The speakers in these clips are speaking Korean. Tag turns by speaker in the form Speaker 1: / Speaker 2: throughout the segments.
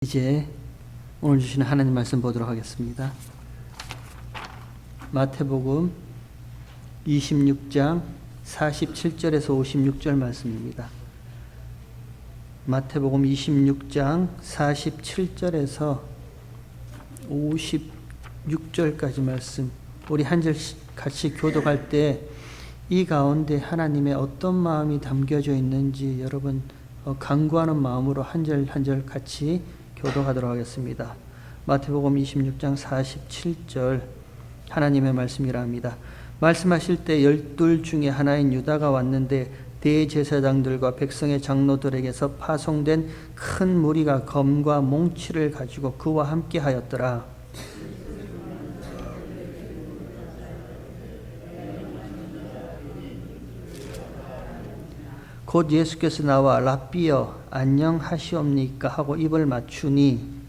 Speaker 1: 이제 오늘 주시는 하나님 말씀 보도록 하겠습니다. 마태복음 26장 47절에서 56절 말씀입니다. 마태복음 26장 47절에서 56절까지 말씀, 우리 한 절씩 같이 교독할 때 이 가운데 하나님의 어떤 마음이 담겨져 있는지 여러분 간구하는 마음으로 한 절 한 절 같이 교독하도록 하겠습니다. 마태복음 26장 47절 하나님의 말씀이라 합니다. 말씀하실 때 12 중에 하나인 유다가 왔는데 대제사장들과 백성의 장로들에게서 파송된 큰 무리가 검과 몽치를 가지고 그와 함께 하였더라. 곧 예수께서 나와 랍비여 안녕하시옵니까 하고 입을 맞추니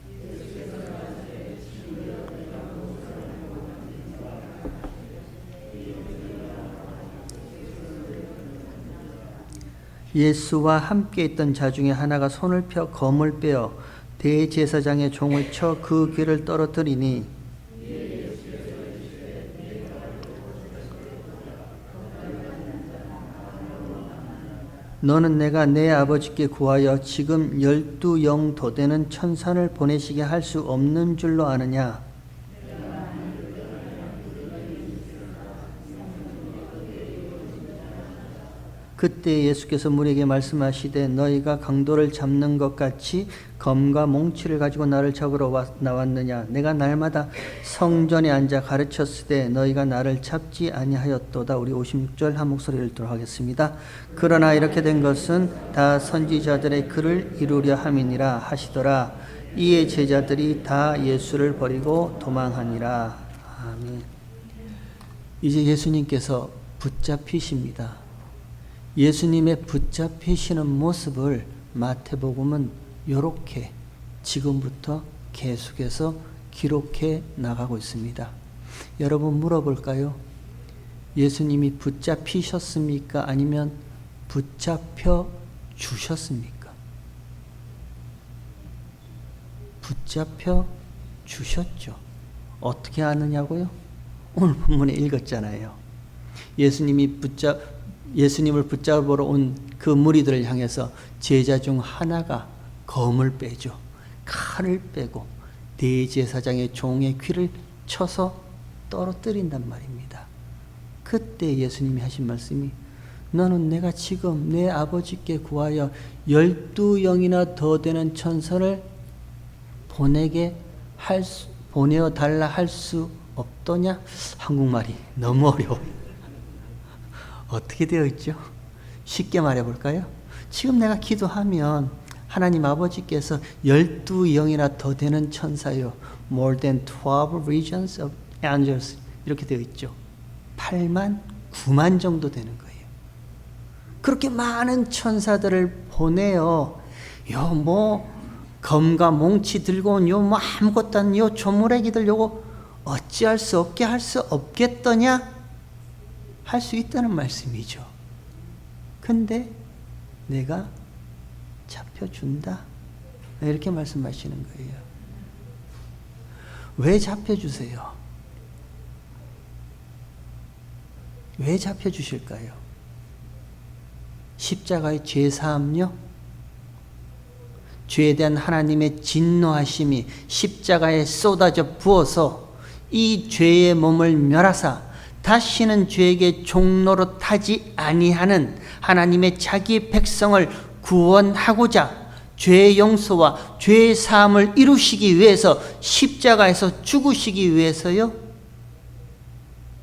Speaker 1: 예수와 함께 있던 자 중에 하나가 손을 펴 검을 빼어 대제사장의 종을 쳐 그 귀를 떨어뜨리니 너는 내가 내 아버지께 구하여 지금 12영 더 되는 천사를 보내시게 할 수 없는 줄로 아느냐? 그때 예수께서 무리에게 말씀하시되 너희가 강도를 잡는 것 같이 검과 몽치를 가지고 나를 잡으러 나왔느냐? 내가 날마다 성전에 앉아 가르쳤으되 너희가 나를 잡지 아니하였도다. 우리 56절 한 목소리를 읽도록 하겠습니다. 그러나 이렇게 된 것은 다 선지자들의 글을 이루려 함이니라 하시더라. 이에 제자들이 다 예수를 버리고 도망하니라. 아멘. 이제 예수님께서 붙잡히십니다. 예수님의 붙잡히시는 모습을 마태복음은 이렇게 지금부터 계속해서 기록해 나가고 있습니다. 여러분 물어볼까요? 예수님이 붙잡히셨습니까? 아니면 붙잡혀 주셨습니까? 붙잡혀 주셨죠. 어떻게 아느냐고요? 오늘 본문에 읽었잖아요. 예수님을 붙잡으러 온 그 무리들을 향해서 제자 중 하나가 검을 빼죠. 칼을 빼고 대제사장의 종의 귀를 쳐서 떨어뜨린단 말입니다. 그때 예수님이 하신 말씀이 너는 내가 지금 내 아버지께 구하여 12영이나 더 되는 천사를 보내어 달라 할 수 없더냐? 한국말이 너무 어려워요. 어떻게 되어 있죠? 쉽게 말해볼까요? 지금 내가 기도하면 하나님 아버지께서 12영이나 더 되는 천사요. More than 12 legions of angels 이렇게 되어 있죠. 8만, 9만 정도 되는 거예요. 그렇게 많은 천사들을 보내어 검과 몽치 들고 온 아무것도 아닌 조무래기들 요거 어찌할 수 없게 할 수 없겠더냐? 할 수 있다는 말씀이죠. 근데 내가 잡혀준다. 이렇게 말씀하시는 거예요. 왜 잡혀주세요? 왜 잡혀주실까요? 십자가의 죄사함요? 죄에 대한 하나님의 진노하심이 십자가에 쏟아져 부어서 이 죄의 몸을 멸하사 다시는 죄에게 종로로 타지 아니하는 하나님의 자기 백성을 구원하고자 죄의 용서와 죄의 사함을 이루시기 위해서 십자가에서 죽으시기 위해서요?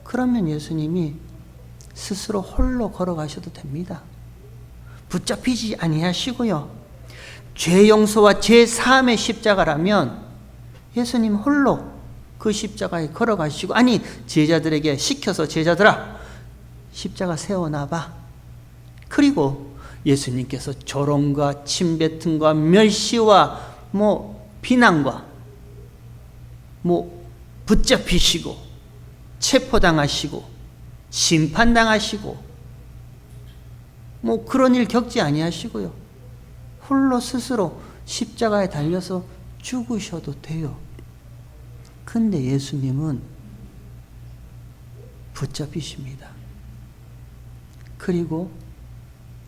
Speaker 1: 그러면 예수님이 스스로 홀로 걸어가셔도 됩니다. 붙잡히지 아니하시고요. 죄 용서와 죄 사함의 십자가라면 예수님 홀로 그 십자가에 걸어가시고 아니 제자들에게 시켜서 제자들아 십자가 세워놔봐. 그리고 예수님께서 조롱과 침뱉음과 멸시와 비난과 붙잡히시고 체포당하시고 심판당하시고 그런 일 겪지 아니하시고요. 홀로 스스로 십자가에 달려서 죽으셔도 돼요. 근데 예수님은 붙잡히십니다. 그리고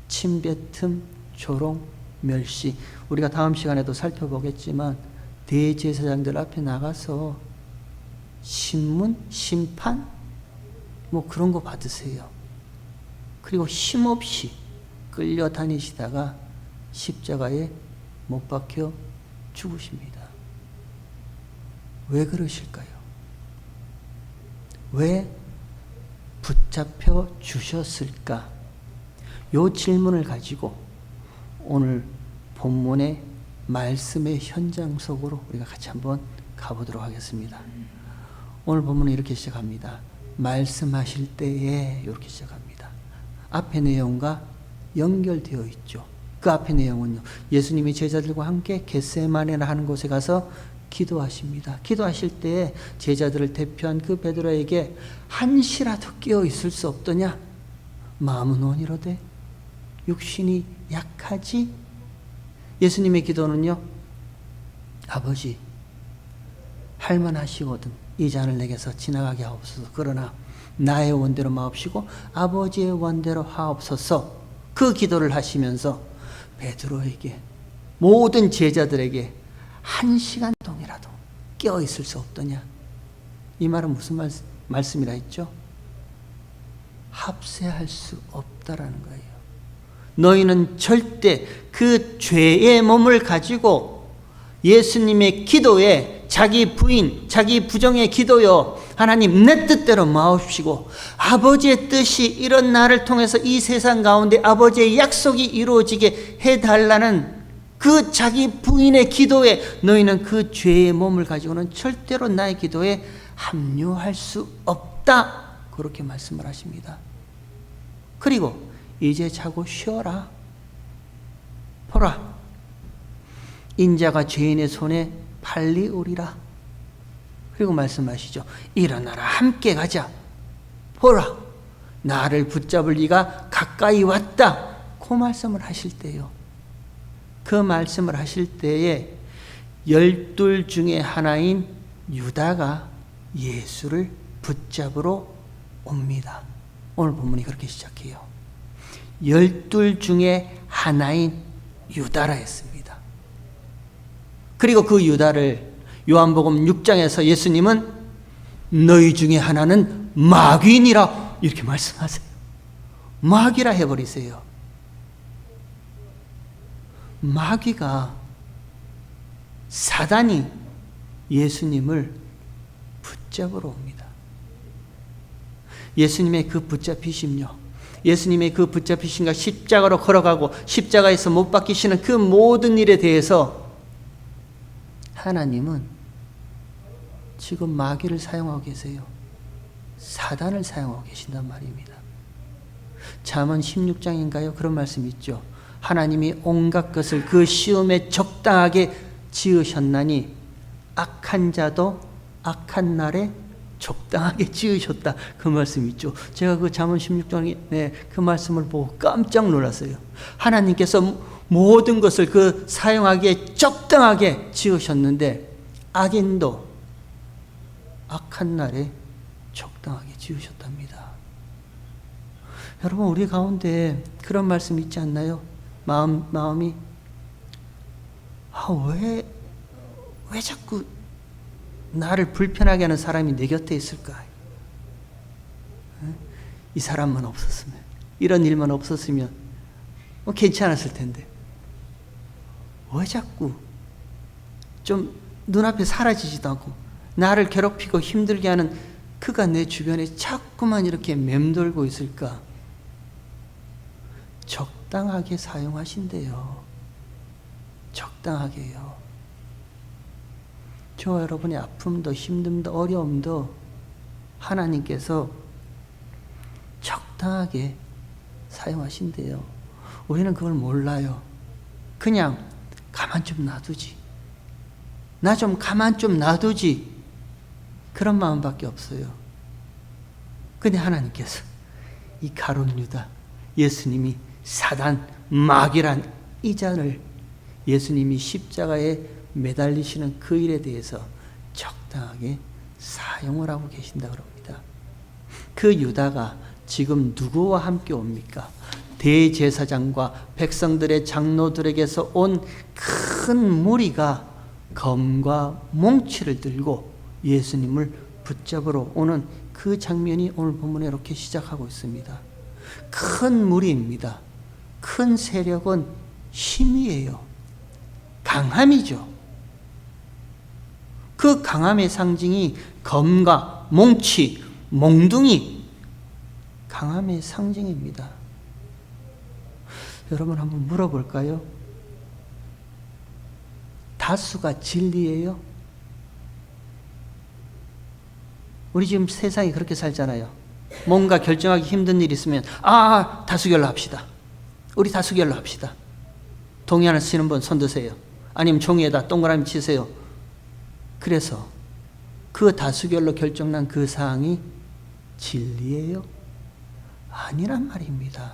Speaker 1: 침뱉음, 조롱, 멸시. 우리가 다음 시간에도 살펴보겠지만 대제사장들 앞에 나가서 신문, 심판 뭐 그런 거 받으세요. 그리고 힘없이 끌려다니시다가 십자가에 못 박혀 죽으십니다. 왜 그러실까요? 왜 붙잡혀 주셨을까? 요 질문을 가지고 오늘 본문의 말씀의 현장 속으로 우리가 같이 한번 가보도록 하겠습니다. 오늘 본문은 이렇게 시작합니다. 말씀하실 때에 이렇게 시작합니다. 앞의 내용과 연결되어 있죠. 그 앞의 내용은요, 예수님이 제자들과 함께 겟세마네라 하는 곳에 가서 기도하십니다. 기도하실 때에 제자들을 대표한 그 베드로에게 한시라도 깨어 있을 수 없더냐? 마음은 원이로되 육신이 약하지? 예수님의 기도는요, 아버지 할만하시거든 이 잔을 내게서 지나가게 하옵소서. 그러나 나의 원대로 마옵시고 아버지의 원대로 하옵소서. 그 기도를 하시면서 베드로에게, 모든 제자들에게 한 시간 동이라도 깨어 있을 수 없더냐? 이 말은 무슨 말씀이라 했죠? 합세할 수 없다라는 거예요. 너희는 절대 그 죄의 몸을 가지고 예수님의 기도에 자기 부인, 자기 부정의 기도요, 하나님 내 뜻대로 마옵시고 아버지의 뜻이 이런 나를 통해서 이 세상 가운데 아버지의 약속이 이루어지게 해달라는 그 자기 부인의 기도에 너희는 그 죄의 몸을 가지고는 절대로 나의 기도에 합류할 수 없다. 그렇게 말씀을 하십니다. 그리고 이제 자고 쉬어라. 보라, 인자가 죄인의 손에 팔리우리라. 그리고 말씀하시죠. 일어나라, 함께 가자. 보라, 나를 붙잡을 이가 가까이 왔다. 그 말씀을 하실 때요, 그 말씀을 하실 때에 12 중에 하나인 유다가 예수를 붙잡으러 옵니다. 오늘 본문이 그렇게 시작해요. 12 중에 하나인 유다라 했습니다. 그리고 그 유다를 요한복음 6장에서 예수님은 너희 중에 하나는 마귀니라 이렇게 말씀하세요. 마귀라 해버리세요. 마귀가, 사단이 예수님을 붙잡으러 옵니다. 예수님의 그 붙잡히심요, 예수님의 그 붙잡히심과 십자가로 걸어가고 십자가에서 못 박히시는 그 모든 일에 대해서 하나님은 지금 마귀를 사용하고 계세요. 사단을 사용하고 계신단 말입니다. 잠언 16장인가요? 그런 말씀이 있죠. 하나님이 온갖 것을 그 시험에 적당하게 지으셨나니 악한 자도 악한 날에 적당하게 지으셨다. 그 말씀이 있죠. 제가 그 잠언 16장에 그 말씀을 보고 깜짝 놀랐어요. 하나님께서 모든 것을 그 사용하기에 적당하게 지으셨는데 악인도 악한 날에 적당하게 지으셨답니다. 여러분, 우리 가운데 그런 말씀이 있지 않나요? 마음이 왜 자꾸 나를 불편하게 하는 사람이 내 곁에 있을까? 이 사람만 없었으면, 이런 일만 없었으면 괜찮았을 텐데 왜 자꾸 좀 눈앞에 사라지지도 않고 나를 괴롭히고 힘들게 하는 그가 내 주변에 자꾸만 이렇게 맴돌고 있을까? 적당하게 사용하신대요. 적당하게요. 저와 여러분의 아픔도 힘듦도 어려움도 하나님께서 적당하게 사용하신대요. 우리는 그걸 몰라요. 그냥 가만 좀 놔두지, 나 좀 가만 좀 놔두지, 그런 마음밖에 없어요. 근데 하나님께서 이 가룟 유다, 예수님이 사단, 마귀란 이 잔을 예수님이 십자가에 매달리시는 그 일에 대해서 적당하게 사용을 하고 계신다고 합니다. 그 유다가 지금 누구와 함께 옵니까? 대제사장과 백성들의 장로들에게서 온 큰 무리가 검과 몽치를 들고 예수님을 붙잡으러 오는 그 장면이 오늘 본문에 이렇게 시작하고 있습니다. 큰 무리입니다. 큰 세력은 힘이에요. 강함이죠. 그 강함의 상징이 검과 몽치, 몽둥이, 강함의 상징입니다. 여러분 한번 물어볼까요? 다수가 진리예요? 우리 지금 세상이 그렇게 살잖아요. 뭔가 결정하기 힘든 일이 있으면 다수결로 합시다. 우리 다수결로 합시다. 동의하시는 분 손 드세요. 아니면 종이에다 동그라미 치세요. 그래서 그 다수결로 결정난 그 사항이 진리예요? 아니란 말입니다.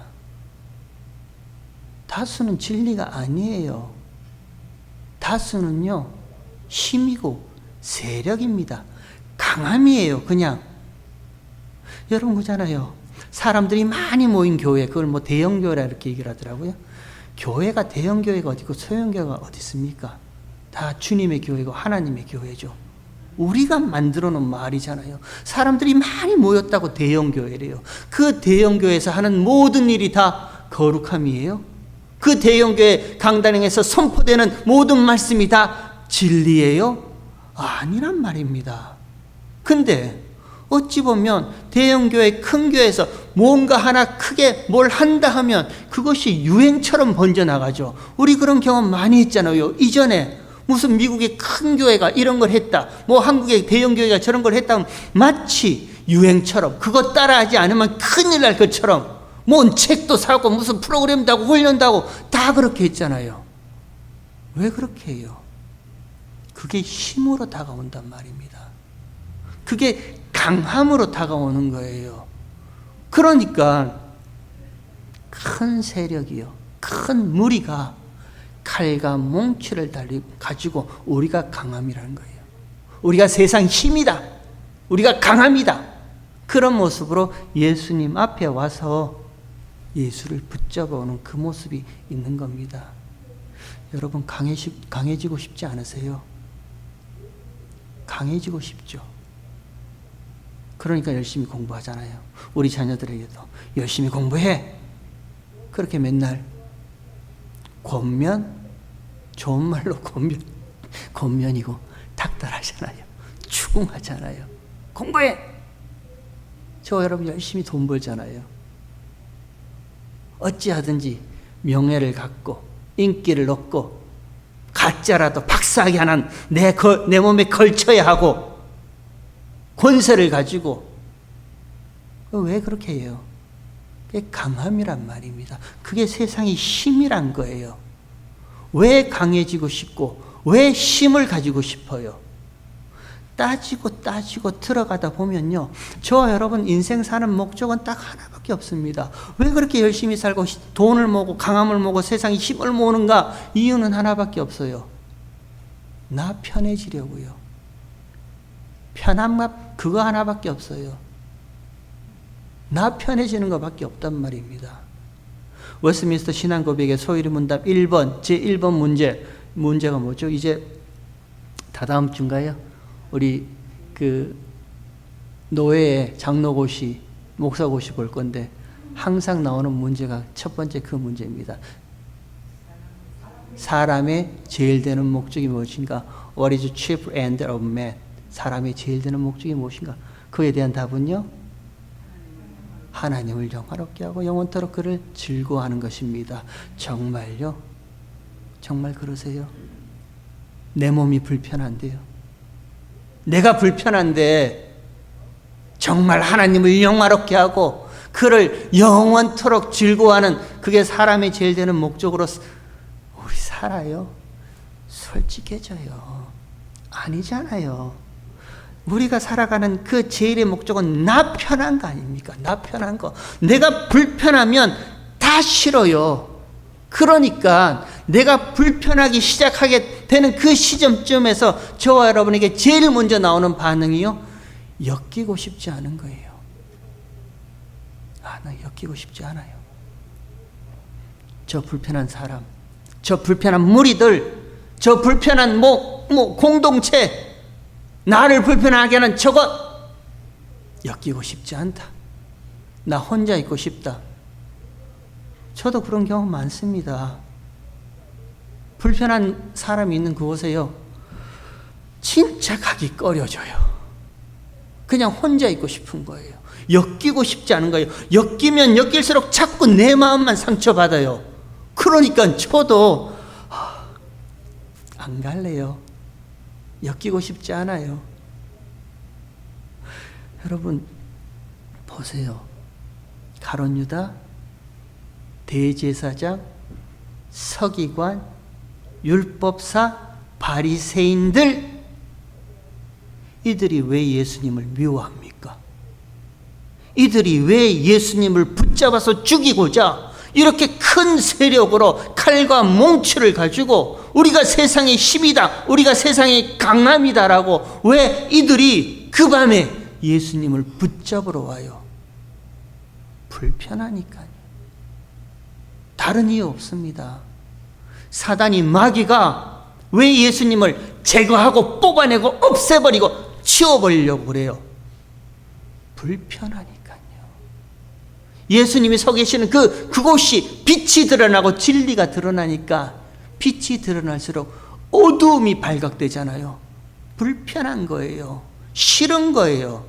Speaker 1: 다수는 진리가 아니에요. 다수는요, 힘이고 세력입니다. 강함이에요, 그냥. 여러분 그잖아요. 사람들이 많이 모인 교회, 그걸 뭐 대형교회라 이렇게 얘기를 하더라고요. 교회가 대형교회가 어디고 소형교회가 어디 있습니까? 다 주님의 교회고 하나님의 교회죠. 우리가 만들어 놓은 말이잖아요. 사람들이 많이 모였다고 대형교회래요. 그 대형교회에서 하는 모든 일이 다 거룩함이에요? 그 대형교회 강단행에서 선포되는 모든 말씀이 다 진리예요? 아니란 말입니다. 근데 어찌 보면 대형교회 큰 교회에서 뭔가 하나 크게 뭘 한다 하면 그것이 유행처럼 번져나가죠. 우리 그런 경험 많이 했잖아요. 이전에 무슨 미국의 큰 교회가 이런 걸 했다, 뭐 한국의 대형교회가 저런 걸 했다 하면 마치 유행처럼, 그거 따라하지 않으면 큰일 날 것처럼 뭔 책도 사고 무슨 프로그램도 하고 훈련도 하고 다 그렇게 했잖아요. 왜 그렇게 해요? 그게 힘으로 다가온단 말입니다. 그게 강함으로 다가오는 거예요. 그러니까 큰 세력이요, 큰 무리가 칼과 몽치를 가지고 우리가 강함이라는 거예요. 우리가 세상 힘이다, 우리가 강합니다. 그런 모습으로 예수님 앞에 와서 예수를 붙잡아오는 그 모습이 있는 겁니다. 여러분 강해지고 싶지 않으세요? 강해지고 싶죠. 그러니까 열심히 공부하잖아요. 우리 자녀들에게도 열심히 공부해. 그렇게 맨날 권면, 좋은 말로 권면이고 닥달하잖아요. 추궁하잖아요. 공부해. 저 여러분 열심히 돈 벌잖아요. 어찌하든지 명예를 갖고 인기를 얻고 가짜라도 박사학위 하나 내 몸에 걸쳐야 하고 권세를 가지고. 왜 그렇게 해요? 그게 강함이란 말입니다. 그게 세상의 힘이란 거예요. 왜 강해지고 싶고 왜 힘을 가지고 싶어요? 따지고 들어가다 보면요, 저와 여러분 인생 사는 목적은 딱 하나밖에 없습니다. 왜 그렇게 열심히 살고 돈을 모으고 강함을 모으고 세상에 힘을 모으는가? 이유는 하나밖에 없어요. 나 편해지려고요. 편함, 그거 하나밖에 없어요. 나 편해지는 것밖에 없단 말입니다. 웨스트민스터 신앙고백의 소위리 문답 1번, 제1번 문제가 뭐죠? 이제 다다음 주인가요? 우리 그 노예의 장로고시, 목사고시 볼 건데 항상 나오는 문제가 첫 번째 그 문제입니다. 사람의 제일 되는 목적이 무엇인가? What is the chief end of man? 사람의 제일 되는 목적이 무엇인가? 그에 대한 답은요, 하나님을 영화롭게 하고 영원토록 그를 즐거워하는 것입니다. 정말요? 정말 그러세요? 내 몸이 불편한데요, 내가 불편한데 정말 하나님을 영화롭게 하고 그를 영원토록 즐거워하는 그게 사람의 제일 되는 목적으로 우리 살아요? 솔직해져요. 아니잖아요. 우리가 살아가는 그 제일의 목적은 나 편한 거 아닙니까? 나 편한 거. 내가 불편하면 다 싫어요. 그러니까 내가 불편하기 시작하게 되는 그 시점쯤에서 저와 여러분에게 제일 먼저 나오는 반응이요, 엮이고 싶지 않은 거예요. 나 엮이고 싶지 않아요. 저 불편한 사람, 저 불편한 무리들, 저 불편한 공동체, 나를 불편하게 하는 저것, 엮이고 싶지 않다. 나 혼자 있고 싶다. 저도 그런 경우 많습니다. 불편한 사람이 있는 그곳에요, 진짜 가기 꺼려져요. 그냥 혼자 있고 싶은 거예요. 엮이고 싶지 않은 거예요. 엮이면 엮일수록 자꾸 내 마음만 상처받아요. 그러니까 저도 안 갈래요. 엮이고 싶지 않아요. 여러분 보세요. 가룟 유다, 대제사장, 서기관, 율법사, 바리새인들, 이들이 왜 예수님을 미워합니까? 이들이 왜 예수님을 붙잡아서 죽이고자 이렇게 큰 세력으로 칼과 몽추를 가지고 우리가 세상의 힘이다, 우리가 세상의 강함이다라고 왜 이들이 그 밤에 예수님을 붙잡으러 와요? 불편하니까요. 다른 이유 없습니다. 사단이, 마귀가 왜 예수님을 제거하고 뽑아내고 없애버리고 치워버리려고 그래요? 불편하니까요. 예수님이 서 계시는 그곳이 빛이 드러나고 진리가 드러나니까, 빛이 드러날수록 어두움이 발각되잖아요. 불편한 거예요. 싫은 거예요.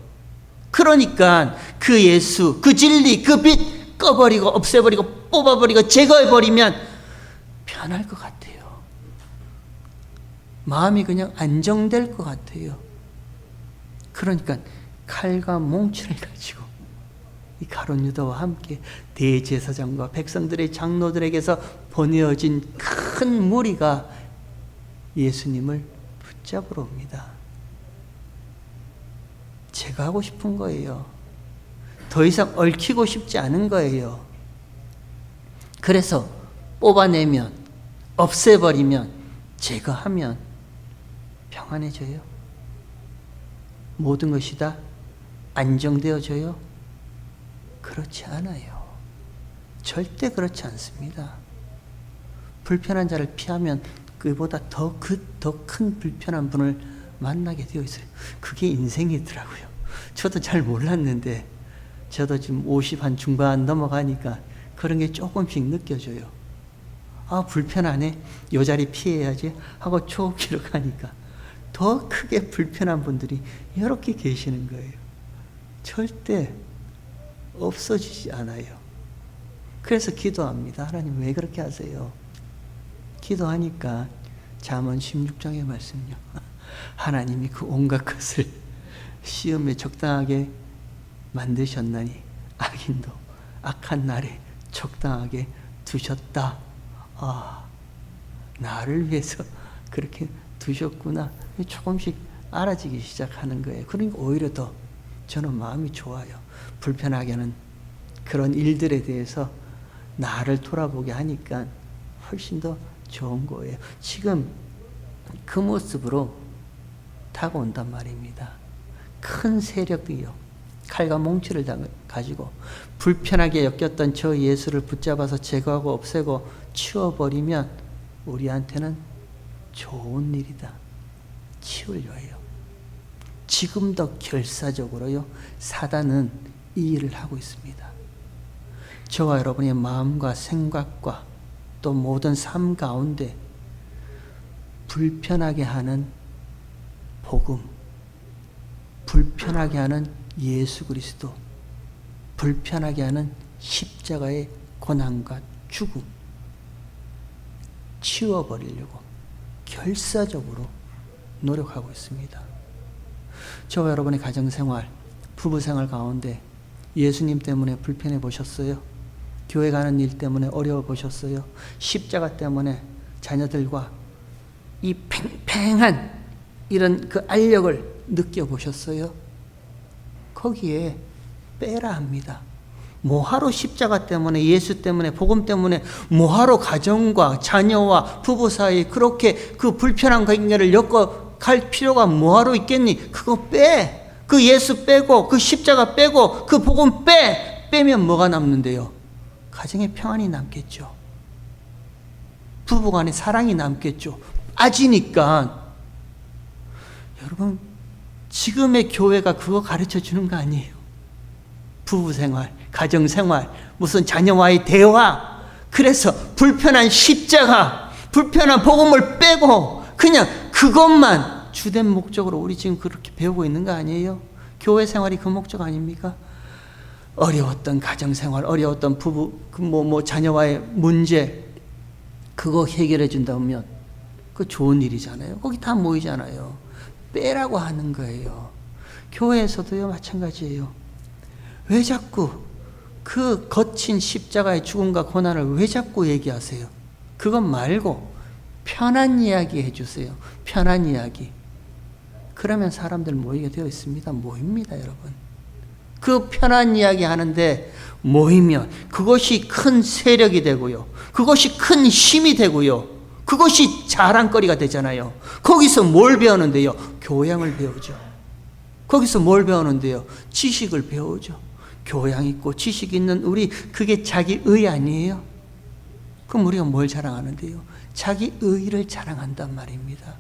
Speaker 1: 그러니까 그 예수, 그 진리, 그 빛 꺼버리고 없애버리고 뽑아버리고 제거해버리면 편할 것 같아요. 마음이 그냥 안정될 것 같아요. 그러니까 칼과 몽추를 가지고 이 가룟 유다와 함께 대제사장과 백성들의 장로들에게서 보내어진 큰 무리가 예수님을 붙잡으러 옵니다. 제거하고 싶은 거예요. 더 이상 얽히고 싶지 않은 거예요. 그래서 뽑아내면, 없애버리면, 제거하면 평안해져요. 모든 것이 다 안정되어져요. 그렇지 않아요. 절대 그렇지 않습니다. 불편한 자를 피하면 그보다 더 큰 불편한 분을 만나게 되어 있어요. 그게 인생이더라고요. 저도 잘 몰랐는데, 저도 지금 50 한 중반 넘어가니까 그런 게 조금씩 느껴져요. 불편하네, 요 자리 피해야지 하고 초기로 가니까 더 크게 불편한 분들이 이렇게 계시는 거예요. 절대 없어지지 않아요. 그래서 기도합니다. 하나님 왜 그렇게 하세요? 기도하니까 잠언 16장의 말씀요, 하나님이 그 온갖 것을 시험에 적당하게 만드셨나니 악인도 악한 날에 적당하게 두셨다. 나를 위해서 그렇게 두셨구나. 조금씩 알아지기 시작하는 거예요. 그러니까 오히려 더 저는 마음이 좋아요. 불편하게 하는 그런 일들에 대해서 나를 돌아보게 하니까 훨씬 더 좋은 거예요. 지금 그 모습으로 다가온단 말입니다. 큰 세력이요, 칼과 몽치를 가지고 불편하게 엮였던 저 예수를 붙잡아서 제거하고 없애고 치워버리면 우리한테는 좋은 일이다. 치우려 해요. 지금 더 결사적으로요, 사단은 이 일을 하고 있습니다. 저와 여러분의 마음과 생각과 또 모든 삶 가운데 불편하게 하는 복음, 불편하게 하는 예수 그리스도, 불편하게 하는 십자가의 고난과 죽음, 치워버리려고 결사적으로 노력하고 있습니다. 저와 여러분의 가정생활, 부부생활 가운데 예수님 때문에 불편해 보셨어요? 교회 가는 일 때문에 어려워 보셨어요? 십자가 때문에 자녀들과 이 팽팽한 이런 그 알력을 느껴보셨어요? 거기에 빼라 합니다. 뭐하러 십자가 때문에, 예수 때문에, 복음 때문에 뭐하러 가정과 자녀와 부부 사이 그렇게 그 불편한 관계를 엮어갈 필요가 뭐하러 있겠니? 그거 빼. 그 예수 빼고 그 십자가 빼고 그 복음 빼면 뭐가 남는데요? 가정의 평안이 남겠죠. 부부간의 사랑이 남겠죠. 빠지니까. 여러분, 지금의 교회가 그거 가르쳐 주는 거 아니에요. 부부생활, 가정생활, 무슨 자녀와의 대화. 그래서 불편한 십자가, 불편한 복음을 빼고 그냥 그것만 주된 목적으로 우리 지금 그렇게 배우고 있는 거 아니에요? 교회 생활이 그 목적 아닙니까? 어려웠던 가정생활, 어려웠던 부부, 자녀와의 문제, 그거 해결해 준다면 그 좋은 일이잖아요. 거기 다 모이잖아요. 빼라고 하는 거예요. 교회에서도요, 마찬가지예요. 왜 자꾸 그 거친 십자가의 죽음과 고난을 왜 자꾸 얘기하세요? 그것 말고 편한 이야기 해주세요. 편한 이야기. 그러면 사람들 모이게 되어 있습니다. 모입니다, 여러분. 그 편한 이야기 하는데 모이면 그것이 큰 세력이 되고요. 그것이 큰 힘이 되고요. 그것이 자랑거리가 되잖아요. 거기서 뭘 배우는데요? 교양을 배우죠. 거기서 뭘 배우는데요? 지식을 배우죠. 교양 있고 지식 있는 우리, 그게 자기 의 아니에요? 그럼 우리가 뭘 자랑하는데요? 자기 의를 자랑한단 말입니다.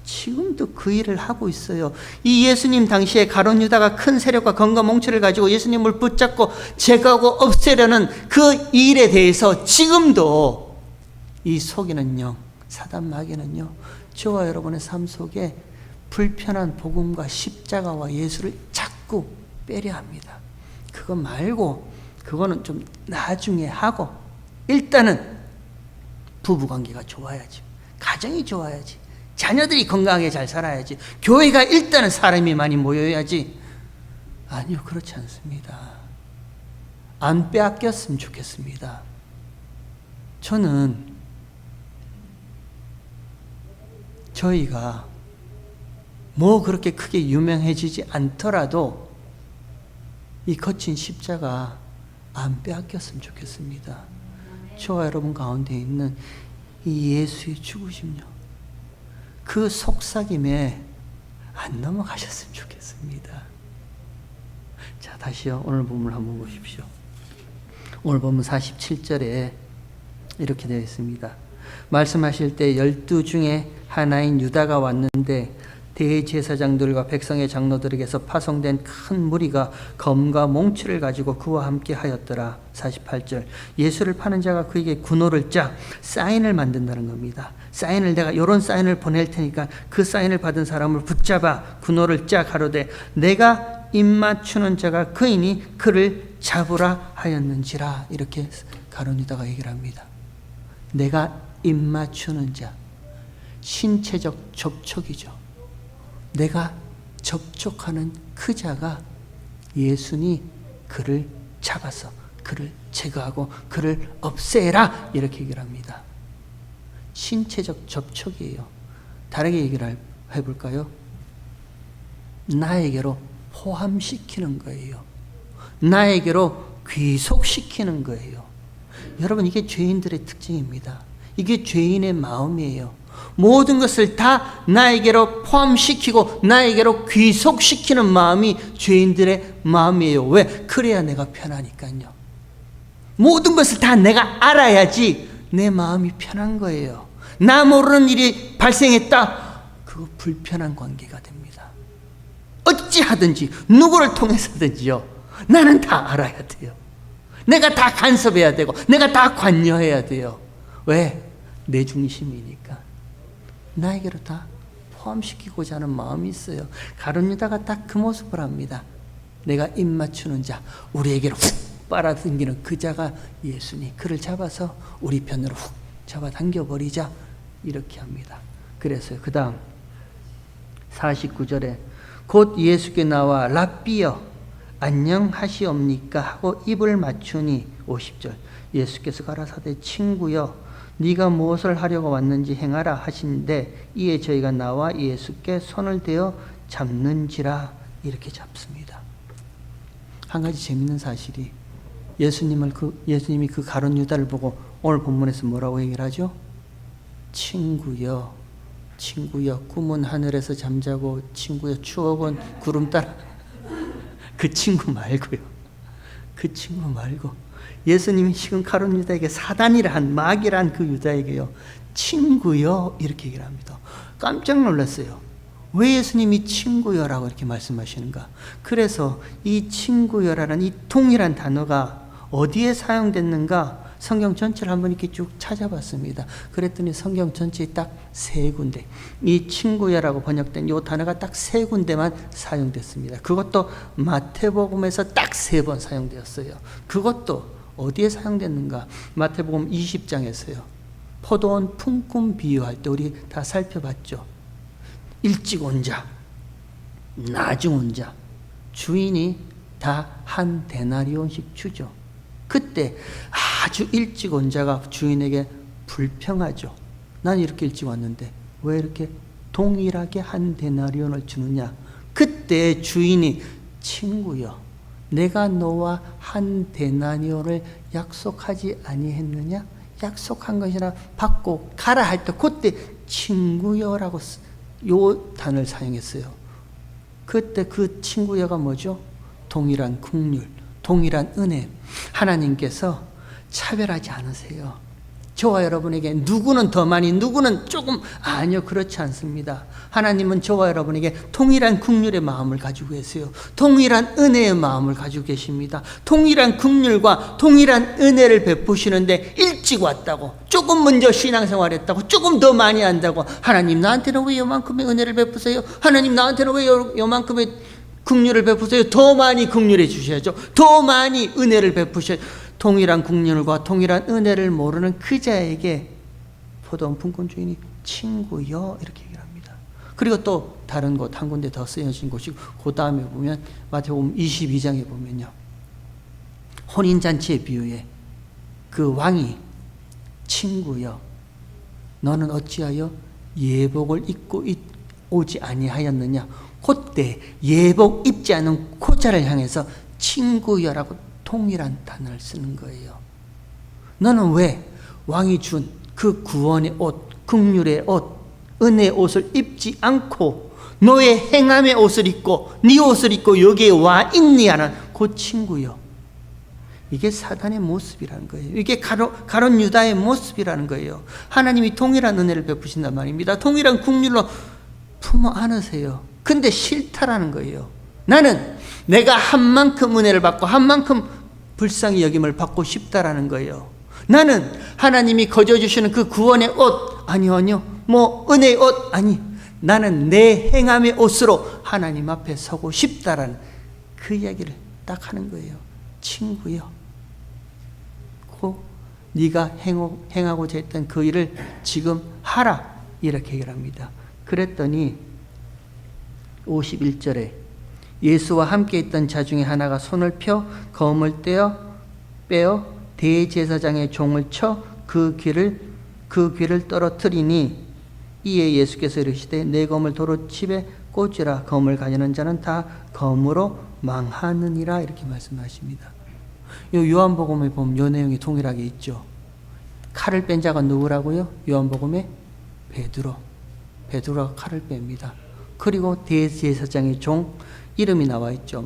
Speaker 1: 지금도 그 일을 하고 있어요. 이 예수님 당시에 가룟 유다가 큰 세력과 검과 몽치를 가지고 예수님을 붙잡고 제거하고 없애려는 그 일에 대해서 지금도 이 속이는 영, 사단 마귀는요, 저와 여러분의 삶 속에 불편한 복음과 십자가와 예수를 자꾸 빼려 합니다. 그거 말고, 그거는 좀 나중에 하고, 일단은 부부관계가 좋아야지, 가정이 좋아야지, 자녀들이 건강하게 잘 살아야지, 교회가 일단은 사람이 많이 모여야지. 아니요, 그렇지 않습니다. 안 빼앗겼으면 좋겠습니다. 저는 저희가 뭐 그렇게 크게 유명해지지 않더라도 이 거친 십자가 안 빼앗겼으면 좋겠습니다. 저와 여러분 가운데 있는 이 예수의 죽으심요, 그 속삭임에 안 넘어가셨으면 좋겠습니다. 자, 다시요. 오늘 본문을 한번 보십시오. 오늘 본문 47절에 이렇게 되어 있습니다. 말씀하실 때 12 중에 하나인 유다가 왔는데 대제사장들과 백성의 장로들에게서 파송된 큰 무리가 검과 몽치를 가지고 그와 함께 하였더라. 48절. 예수를 파는 자가 그에게 군호를 짜 사인을 만든다는 겁니다. 사인을, 내가 이런 사인을 보낼 테니까 그 사인을 받은 사람을 붙잡아 군호를 짜 가로되 내가 입맞추는 자가 그이니 그를 잡으라 하였는지라. 이렇게 가룟 유다가 얘기를 합니다. 내가 입맞추는 자, 신체적 접촉이죠. 내가 접촉하는 그 자가 예수니 그를 잡아서 그를 제거하고 그를 없애라. 이렇게 얘기를 합니다. 신체적 접촉이에요. 다르게 얘기를 해볼까요? 나에게로 포함시키는 거예요. 나에게로 귀속시키는 거예요. 여러분, 이게 죄인들의 특징입니다. 이게 죄인의 마음이에요. 모든 것을 다 나에게로 포함시키고 나에게로 귀속시키는 마음이 죄인들의 마음이에요. 왜? 그래야 내가 편하니까요. 모든 것을 다 내가 알아야지 내 마음이 편한 거예요. 나 모르는 일이 발생했다, 그거 불편한 관계가 됩니다. 어찌하든지 누구를 통해서든지요, 나는 다 알아야 돼요. 내가 다 간섭해야 되고 내가 다 관여해야 돼요. 왜? 내 중심이니까. 나에게로 다 포함시키고자 하는 마음이 있어요. 가룟 유다가 딱 그 모습을 합니다. 내가 입맞추는 자, 우리에게로 훅 빨아당기는 그 자가 예수니 그를 잡아서 우리 편으로 훅 잡아당겨버리자. 이렇게 합니다. 그래서 그 다음 49절에 곧 예수께 나와 랍비여 안녕하시옵니까 하고 입을 맞추니 50절. 예수께서 가라사대 친구여 네가 무엇을 하려고 왔는지 행하라 하신데 이에 저희가 나와 예수께 손을 대어 잡는지라. 이렇게 잡습니다. 한 가지 재밌는 사실이, 예수님이 그 가룟 유다를 보고 오늘 본문에서 뭐라고 얘기를 하죠? 친구여, 친구여, 꿈은 하늘에서 잠자고 친구여, 추억은 구름 따라. 그 친구 말고요. 그 친구 말고 예수님이 지금 가룟 유다에게 사단이란, 마귀란 그 유다에게요, 친구여 이렇게 얘기를 합니다. 깜짝 놀랐어요. 왜 예수님이 친구여라고 이렇게 말씀하시는가? 그래서 이 친구여라는 이 동일한 단어가 어디에 사용됐는가? 성경 전체를 한번 이렇게 쭉 찾아봤습니다. 그랬더니 성경 전체에 딱 3군데, 이 친구여라고 번역된 이 단어가 딱 3군데만 사용됐습니다. 그것도 마태복음에서 딱 3번 사용되었어요. 그것도 어디에 사용됐는가? 마태복음 20장에서요. 포도원 품꾼 비유할 때 우리 다 살펴봤죠. 일찍 온 자, 나중 온 자, 주인이 다 한 데나리온씩 주죠. 그때 아주 일찍 온 자가 주인에게 불평하죠. 난 이렇게 일찍 왔는데 왜 이렇게 동일하게 한 데나리온을 주느냐? 그때 주인이 친구여, 내가 너와 한 데나리온을 약속하지 아니했느냐? 약속한 것이나 받고 가라 할 때 그때 친구여라고 요 단어를 사용했어요. 그때 그 친구여가 뭐죠? 동일한 긍휼, 동일한 은혜. 하나님께서 차별하지 않으세요. 저와 여러분에게 누구는 더 많이, 누구는 조금, 아니요, 그렇지 않습니다. 하나님은 저와 여러분에게 동일한 긍휼의 마음을 가지고 계세요. 동일한 은혜의 마음을 가지고 계십니다. 동일한 긍휼과 동일한 은혜를 베푸시는데 일찍 왔다고, 조금 먼저 신앙생활했다고, 조금 더 많이 한다고, 하나님 나한테는 왜 요만큼의 은혜를 베푸세요? 하나님 나한테는 왜 요만큼의 긍휼을 베푸세요? 더 많이 긍휼해 주셔야죠. 더 많이 은혜를 베푸셔야죠. 동일한 긍휼과 동일한 은혜를 모르는 그 자에게 포도원 품꾼 주인이 친구여 이렇게 얘기를 합니다. 그리고 또 다른 곳 한 군데 더 쓰여진 곳이 그 다음에 보면 마태복음 22장에 보면요, 혼인잔치의 비유에 그 왕이 친구여, 너는 어찌하여 예복을 입고 오지 아니하였느냐? 그때 예복 입지 않은 고자를 향해서 친구여라고 동일한 단어를 쓰는 거예요. 너는 왜 왕이 준 그 구원의 옷, 긍휼의 옷, 은혜의 옷을 입지 않고 너의 행함의 옷을 입고 네 옷을 입고 여기에 와 있느냐는 그 친구요. 이게 사단의 모습이라는 거예요. 이게 가룟 유다의 모습이라는 거예요. 하나님이 동일한 은혜를 베푸신단 말입니다. 동일한 긍휼로 품어 안으세요. 근데 싫다라는 거예요. 나는 내가 한 만큼 은혜를 받고 한 만큼 불쌍히 여김을 받고 싶다라는 거예요. 나는 하나님이 거저주시는 그 구원의 옷, 아니요, 뭐 은혜의 옷, 아니, 나는 내 행함의 옷으로 하나님 앞에 서고 싶다라는 그 이야기를 딱 하는 거예요. 친구요, 네가 행하고자 했던 그 일을 지금 하라 이렇게 얘기를 합니다. 그랬더니 51절에 예수와 함께 있던 자 중에 하나가 손을 펴 검을 빼어 대제사장의 종을 쳐 그 귀를 떨어뜨리니 이에 예수께서 이르시되 내 검을 도로칩에 꽂으라. 검을 가지는 자는 다 검으로 망하느니라 이렇게 말씀하십니다. 이 요한복음에 보면 이 내용이 동일하게 있죠. 칼을 뺀 자가 누구라고요? 요한복음에 베드로가 칼을 뺍니다. 그리고 대제사장의 종 이름이 나와 있죠.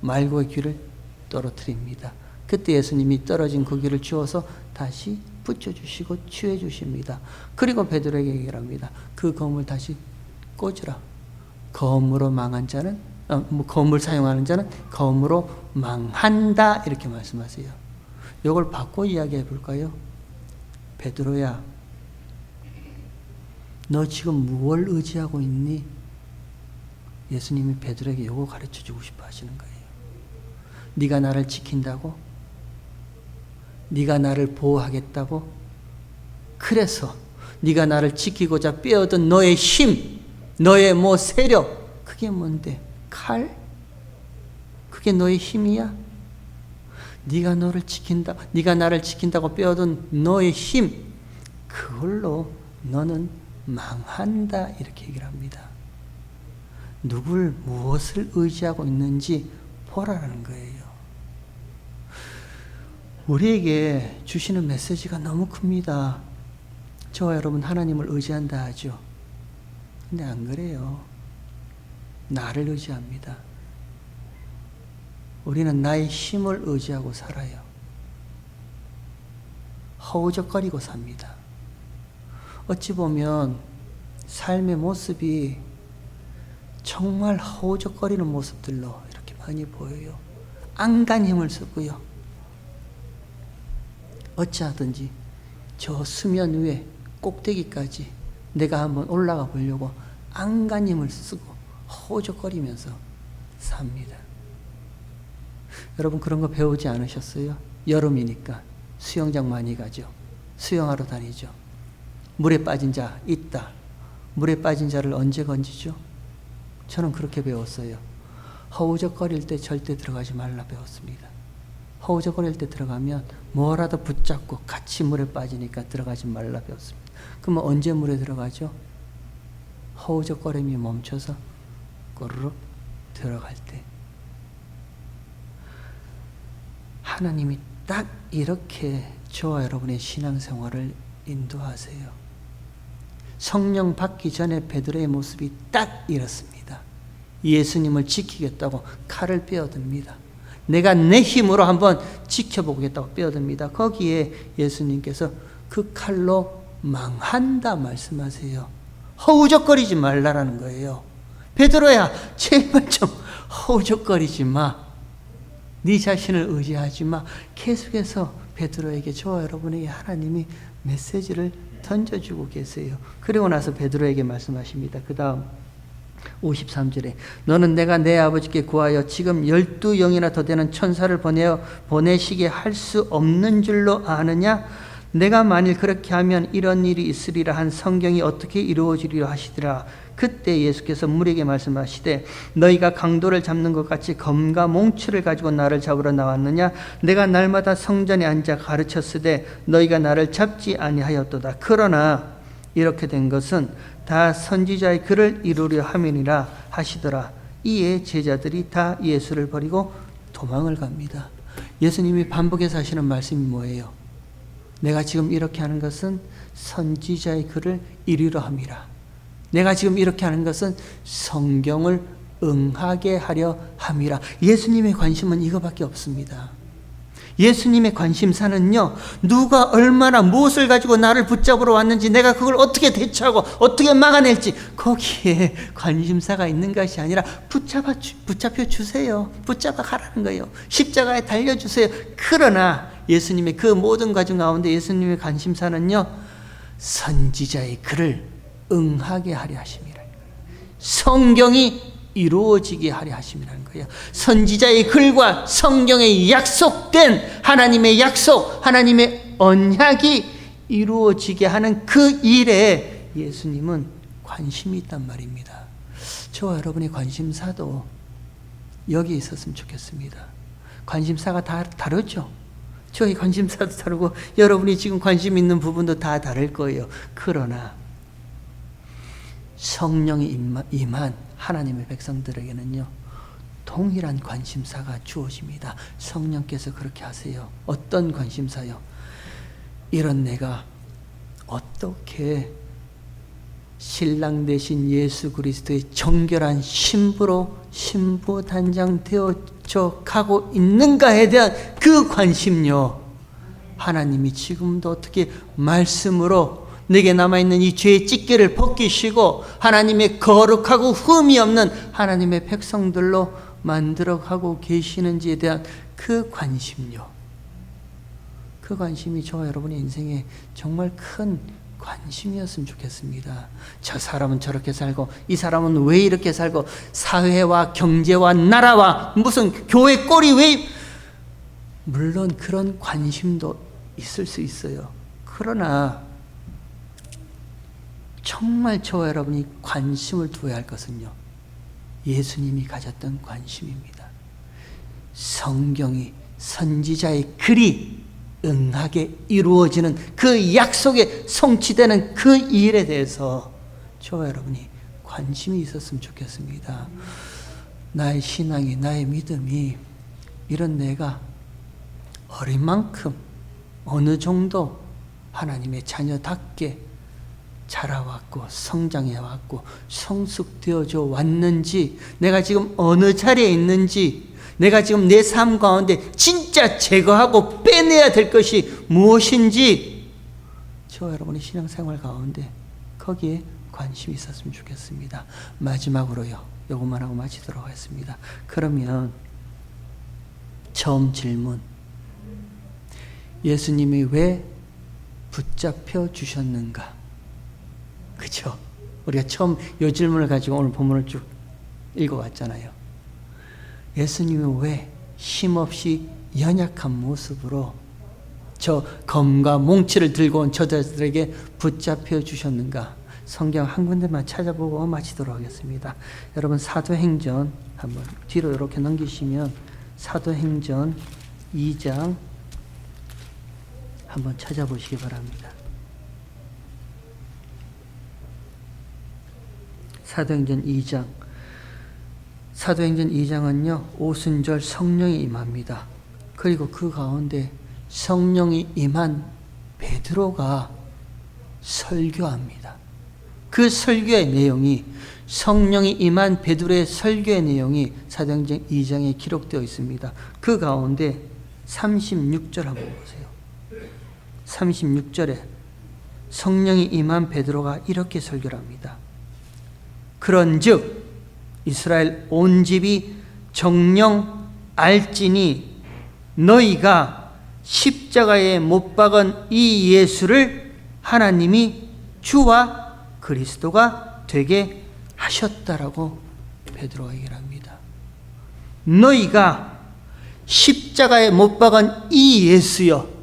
Speaker 1: 말고의 귀를 떨어뜨립니다. 그때 예수님이 떨어진 그 귀를 주워서 다시 붙여주시고 치유해주십니다. 그리고 베드로에게 얘기를 합니다. 그 검을 다시 꽂으라. 검으로 망한 자는 검을 사용하는 자는 검으로 망한다 이렇게 말씀하세요. 이걸 바꿔 이야기해 볼까요? 베드로야, 너 지금 무엇을 의지하고 있니? 예수님이 베드로에게 이거 가르쳐 주고 싶어 하시는 거예요. 네가 나를 지킨다고? 네가 나를 보호하겠다고? 그래서 네가 나를 지키고자 빼어든 너의 힘, 너의 세력, 그게 뭔데? 칼? 그게 너의 힘이야? 네가 나를 지킨다고 빼어든 너의 힘, 그걸로 너는 망한다 이렇게 얘기를 합니다. 무엇을 의지하고 있는지 보라라는 거예요. 우리에게 주시는 메시지가 너무 큽니다. 저와 여러분 하나님을 의지한다 하죠. 근데 안 그래요. 나를 의지합니다. 우리는 나의 힘을 의지하고 살아요. 허우적거리고 삽니다. 어찌 보면 삶의 모습이 정말 허우적거리는 모습들로 이렇게 많이 보여요. 안간 힘을 쓰고요. 어찌하든지 저 수면 위에 꼭대기까지 내가 한번 올라가 보려고 안간 힘을 쓰고 허우적거리면서 삽니다. 여러분 그런 거 배우지 않으셨어요? 여름이니까 수영장 많이 가죠. 수영하러 다니죠. 물에 빠진 자 있다. 물에 빠진 자를 언제 건지죠? 저는 그렇게 배웠어요. 허우적거릴 때 절대 들어가지 말라 배웠습니다. 허우적거릴 때 들어가면 뭐라도 붙잡고 같이 물에 빠지니까 들어가지 말라 배웠습니다. 그러면 언제 물에 들어가죠? 허우적거림이 멈춰서 꼬르륵 들어갈 때. 하나님이 딱 이렇게 저와 여러분의 신앙생활을 인도하세요. 성령 받기 전에 베드로의 모습이 딱 이렇습니다. 예수님을 지키겠다고 칼을 빼어듭니다. 내가 내 힘으로 한번 지켜보겠다고 빼어듭니다. 거기에 예수님께서 그 칼로 망한다 말씀하세요. 허우적거리지 말라라는 거예요. 베드로야, 제발 좀 허우적거리지 마. 네 자신을 의지하지 마. 계속해서 베드로에게 저와 여러분에게 하나님이 메시지를 던져주고 계세요. 그리고 나서 베드로에게 말씀하십니다. 그 다음 53절에 너는 내가 내 아버지께 구하여 지금 12영이나 더 되는 천사를 보내시게 할 수 없는 줄로 아느냐? 내가 만일 그렇게 하면 이런 일이 있으리라 한 성경이 어떻게 이루어지리라 하시더라. 그때 예수께서 물에게 말씀하시되 너희가 강도를 잡는 것 같이 검과 몽추를 가지고 나를 잡으러 나왔느냐? 내가 날마다 성전에 앉아 가르쳤으되 너희가 나를 잡지 아니하였도다. 그러나 이렇게 된 것은 다 선지자의 글을 이루려 함이니라 하시더라. 이에 제자들이 다 예수를 버리고 도망을 갑니다. 예수님이 반복해서 하시는 말씀이 뭐예요? 내가 지금 이렇게 하는 것은 선지자의 글을 이루려 함이라. 내가 지금 이렇게 하는 것은 성경을 응하게 하려 함이라. 예수님의 관심은 이거밖에 없습니다. 예수님의 관심사는요, 누가 얼마나 무엇을 가지고 나를 붙잡으러 왔는지, 내가 그걸 어떻게 대처하고 어떻게 막아낼지, 거기에 관심사가 있는 것이 아니라 붙잡혀 주세요. 붙잡아 가라는 거예요. 십자가에 달려주세요. 그러나 예수님의 그 모든 과정 가운데 예수님의 관심사는요, 선지자의 글을 응하게 하려 하심이라. 성경이 이루어지게 하려 하심이라는 거예요. 선지자의 글과 성경에 약속된 하나님의 약속, 하나님의 언약이 이루어지게 하는 그 일에 예수님은 관심이 있단 말입니다. 저와 여러분의 관심사도 여기 있었으면 좋겠습니다. 관심사가 다 다르죠. 저희 관심사도 다르고 여러분이 지금 관심 있는 부분도 다 다를 거예요. 그러나 성령이 임한 하나님의 백성들에게는요, 동일한 관심사가 주어집니다. 성령께서 그렇게 하세요. 어떤 관심사요? 이런 내가 어떻게 신랑 되신 예수 그리스도의 정결한 신부로 신부 단장 되어져 가고 있는가에 대한 그 관심요, 하나님이 지금도 어떻게 말씀으로 내게 남아있는 이 죄의 찢기를 벗기시고 하나님의 거룩하고 흠이 없는 하나님의 백성들로 만들어가고 계시는지에 대한 그 관심요, 그 관심이 저와 여러분의 인생에 정말 큰 관심이었으면 좋겠습니다. 저 사람은 저렇게 살고 이 사람은 왜 이렇게 살고 사회와 경제와 나라와 무슨 교회 꼴이 왜, 물론 그런 관심도 있을 수 있어요. 그러나 정말 저와 여러분이 관심을 두어야 할 것은요, 예수님이 가졌던 관심입니다. 성경이, 선지자의 글이 응하게 이루어지는 그 약속에 성취되는 그 일에 대해서 저와 여러분이 관심이 있었으면 좋겠습니다. 나의 신앙이, 나의 믿음이 이런 내가 어린 만큼 어느 정도 하나님의 자녀답게 자라왔고 성장해왔고 성숙되어져 왔는지, 내가 지금 어느 자리에 있는지, 내가 지금 내 삶 가운데 진짜 제거하고 빼내야 될 것이 무엇인지, 저와 여러분의 신앙생활 가운데 거기에 관심이 있었으면 좋겠습니다. 마지막으로요, 요것만 하고 마치도록 하겠습니다. 그러면 처음 질문, 예수님이 왜 붙잡혀 주셨는가? 그죠? 우리가 처음 이 질문을 가지고 오늘 본문을 쭉 읽어왔잖아요. 예수님이 왜 힘없이 연약한 모습으로 저 검과 몽치를 들고 온 저자들에게 붙잡혀 주셨는가? 성경 한 군데만 찾아보고 마치도록 하겠습니다. 여러분, 사도행전 한번 뒤로 이렇게 넘기시면 사도행전 2장 한번 찾아보시기 바랍니다. 사도행전 2장. 사도행전 2장은요, 오순절 성령이 임합니다. 그리고 그 가운데 성령이 임한 베드로가 설교합니다. 그 설교의 내용이, 성령이 임한 베드로의 설교의 내용이 사도행전 2장에 기록되어 있습니다. 그 가운데 36절 한번 보세요. 36절에 성령이 임한 베드로가 이렇게 설교를 합니다. 그런즉 이스라엘 온 집이 정녕 알지니 너희가 십자가에 못 박은 이 예수를 하나님이 주와 그리스도가 되게 하셨다라고 베드로가 얘기를 합니다. 너희가 십자가에 못 박은 이 예수여,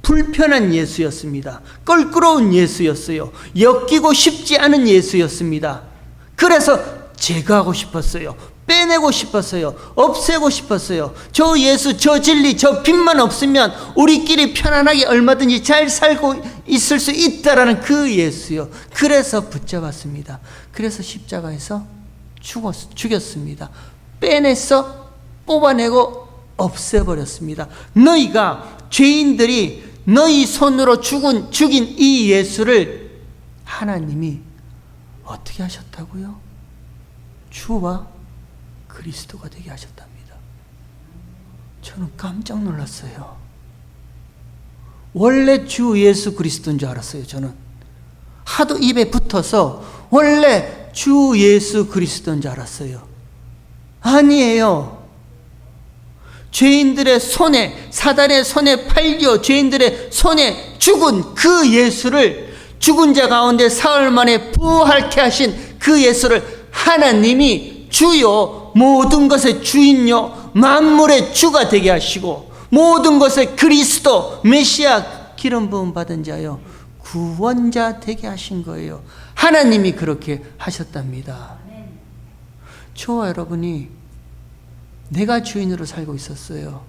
Speaker 1: 불편한 예수였습니다. 껄끄러운 예수였어요. 엮이고 싶지 않은 예수였습니다. 그래서 제거하고 싶었어요. 빼내고 싶었어요. 없애고 싶었어요. 저 예수, 저 진리, 저 빛만 없으면 우리끼리 편안하게 얼마든지 잘 살고 있을 수 있다라는 그 예수요. 그래서 붙잡았습니다. 그래서 십자가에서 죽였습니다. 빼내서 뽑아내고 없애버렸습니다. 너희가, 죄인들이 너희 손으로 죽인 이 예수를 하나님이 어떻게 하셨다고요? 주와 그리스도가 되게 하셨답니다. 저는 깜짝 놀랐어요. 원래 주 예수 그리스도인 줄 알았어요. 저는 하도 입에 붙어서 원래 주 예수 그리스도인 줄 알았어요. 아니에요. 죄인들의 손에, 사단의 손에 팔려 죄인들의 손에 죽은 그 예수를, 죽은 자 가운데 사흘 만에 부활케 하신 그 예수를 하나님이 주요, 모든 것의 주인요, 만물의 주가 되게 하시고, 모든 것의 그리스도, 메시아, 기름 부음 받은 자요, 구원자 되게 하신 거예요. 하나님이 그렇게 하셨답니다. 저와 여러분이 내가 주인으로 살고 있었어요.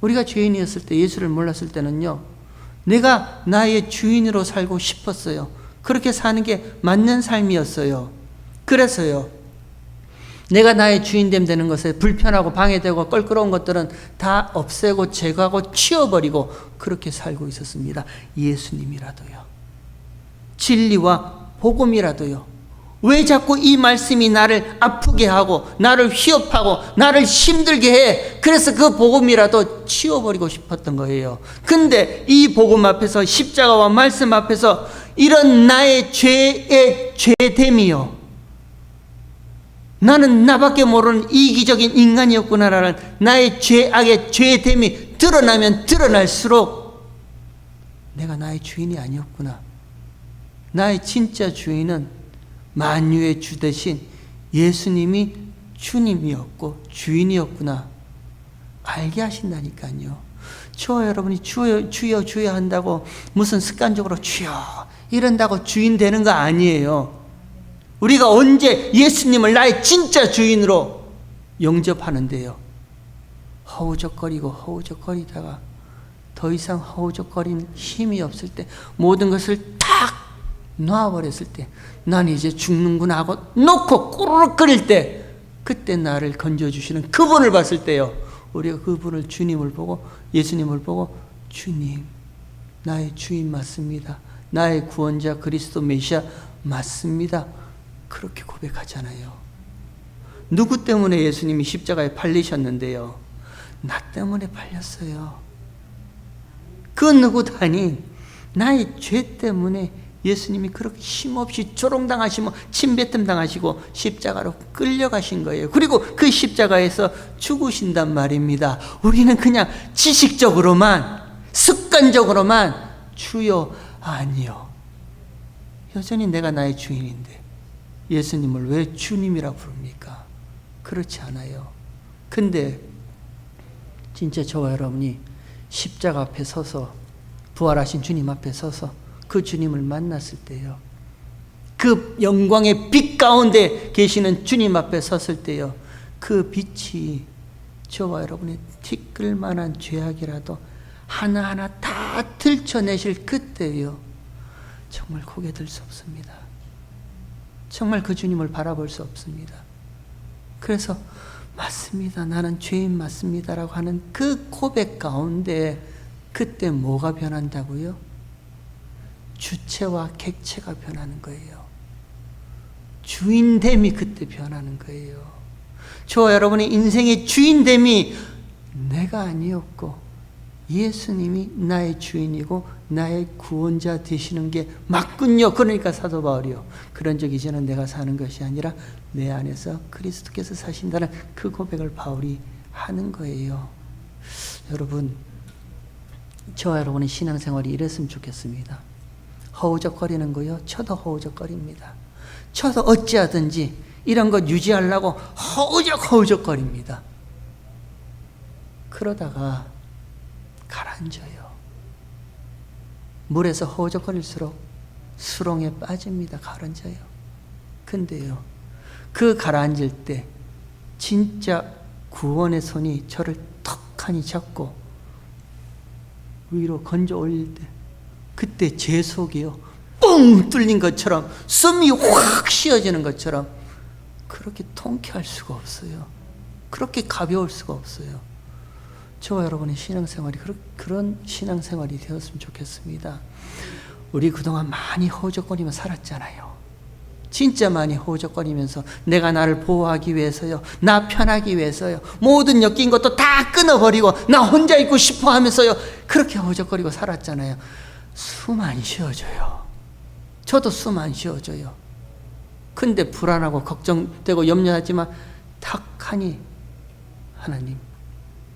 Speaker 1: 우리가 죄인이었을 때, 예수를 몰랐을 때는요, 내가 나의 주인으로 살고 싶었어요. 그렇게 사는 게 맞는 삶이었어요. 그래서요, 내가 나의 주인됨 되는 것에 불편하고 방해되고 껄끄러운 것들은 다 없애고 제거하고 치워버리고 그렇게 살고 있었습니다. 예수님이라도요, 진리와 복음이라도요, 왜 자꾸 이 말씀이 나를 아프게 하고 나를 위협하고 나를 힘들게 해? 그래서 그 복음이라도 치워버리고 싶었던 거예요. 근데 이 복음 앞에서, 십자가와 말씀 앞에서 이런 나의 죄의 죄됨이요, 나는 나밖에 모르는 이기적인 인간이었구나라는 나의 죄악의 죄됨이 드러나면 드러날수록 내가 나의 주인이 아니었구나, 나의 진짜 주인은 만유의 주 대신 예수님이 주님이었고 주인이었구나 알게 하신다니까요. 저와 여러분이 주여 주여 주여 한다고 무슨 습관적으로 주여 이런다고 주인 되는 거 아니에요. 우리가 언제 예수님을 나의 진짜 주인으로 영접하는데요, 허우적거리고 허우적거리다가 더 이상 허우적거리는 힘이 없을 때, 모든 것을 탁 놔버렸을 때, 난 이제 죽는구나 하고 놓고 꼬르륵거릴 때, 그때 나를 건져주시는 그분을 봤을 때요, 우리가 그분을 주님을 보고 예수님을 보고 주님, 나의 주인 맞습니다. 나의 구원자 그리스도 메시아 맞습니다. 그렇게 고백하잖아요. 누구 때문에 예수님이 십자가에 팔리셨는데요? 나 때문에 팔렸어요. 그 누구도 아닌 나의 죄 때문에 예수님이 그렇게 힘없이 조롱당하시고 침뱉음 당하시고 십자가로 끌려가신 거예요. 그리고 그 십자가에서 죽으신단 말입니다. 우리는 그냥 지식적으로만 습관적으로만 주여 아니요. 여전히 내가 나의 주인인데 예수님을 왜 주님이라 부릅니까? 그렇지 않아요. 근데 진짜 저와 여러분이 십자가 앞에 서서 부활하신 주님 앞에 서서 그 주님을 만났을 때요, 그 영광의 빛 가운데 계시는 주님 앞에 섰을 때요, 그 빛이 저와 여러분의 티끌만한 죄악이라도 하나하나 다 들춰내실 그때요, 정말 고개 들 수 없습니다. 정말 그 주님을 바라볼 수 없습니다. 그래서 맞습니다, 나는 죄인 맞습니다라고 하는 그 고백 가운데 그때 뭐가 변한다고요? 주체와 객체가 변하는 거예요. 주인됨이 그때 변하는 거예요. 저와 여러분의 인생의 주인됨이 내가 아니었고 예수님이 나의 주인이고 나의 구원자 되시는 게 맞군요. 그러니까 사도 바울이요, 그런 적 이제는 내가 사는 것이 아니라 내 안에서 그리스도께서 사신다는 그 고백을 바울이 하는 거예요. 여러분, 저와 여러분의 신앙생활이 이랬으면 좋겠습니다. 허우적거리는 거요, 저도 허우적거립니다. 저도 어찌하든지 이런 것 유지하려고 허우적거립니다. 그러다가 가라앉아요. 물에서 허우적거릴수록 수렁에 빠집니다. 가라앉아요. 근데요, 그 가라앉을 때 진짜 구원의 손이 저를 턱하니 잡고 위로 건져 올릴 때 그때 제 속이요, 뻥 뚫린 것처럼, 숨이 확 쉬어지는 것처럼 그렇게 통쾌할 수가 없어요. 그렇게 가벼울 수가 없어요. 저와 여러분의 신앙생활이 그런 신앙생활이 되었으면 좋겠습니다. 우리 그동안 많이 허우적거리며 살았잖아요. 진짜 많이 허우적거리면서 내가 나를 보호하기 위해서요, 나 편하기 위해서요, 모든 엮인 것도 다 끊어버리고 나 혼자 있고 싶어 하면서요, 그렇게 허우적거리고 살았잖아요. 숨 안 쉬어져요. 저도 숨 안 쉬어져요. 근데 불안하고 걱정되고 염려하지만 탁하니 하나님,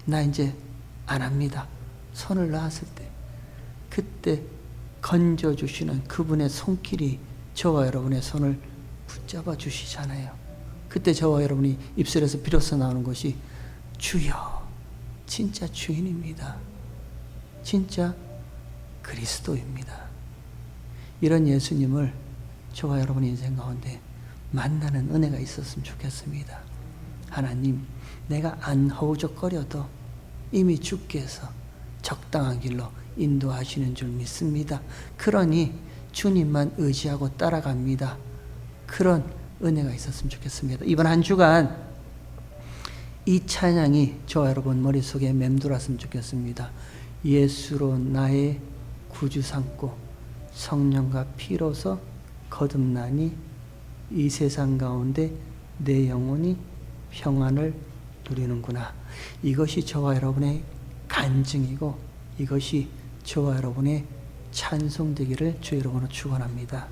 Speaker 1: 나 이제 안 합니다. 손을 놨을 때 그때 건져주시는 그분의 손길이 저와 여러분의 손을 붙잡아 주시잖아요. 그때 저와 여러분이 입술에서 비로소 나오는 것이 주여, 진짜 주인입니다. 진짜 그리스도입니다. 이런 예수님을 저와 여러분의 인생 가운데 만나는 은혜가 있었으면 좋겠습니다. 하나님, 내가 안 허우적거려도 이미 주께서 적당한 길로 인도하시는 줄 믿습니다. 그러니 주님만 의지하고 따라갑니다. 그런 은혜가 있었으면 좋겠습니다. 이번 한 주간 이 찬양이 저와 여러분 머릿속에 맴돌았으면 좋겠습니다. 예수로 나의 구주 삼고 성령과 피로서 거듭나니 이 세상 가운데 내 영혼이 평안을 누리는구나. 이것이 저와 여러분의 간증이고 이것이 저와 여러분의 찬송되기를 주의 이름으로 축원합니다.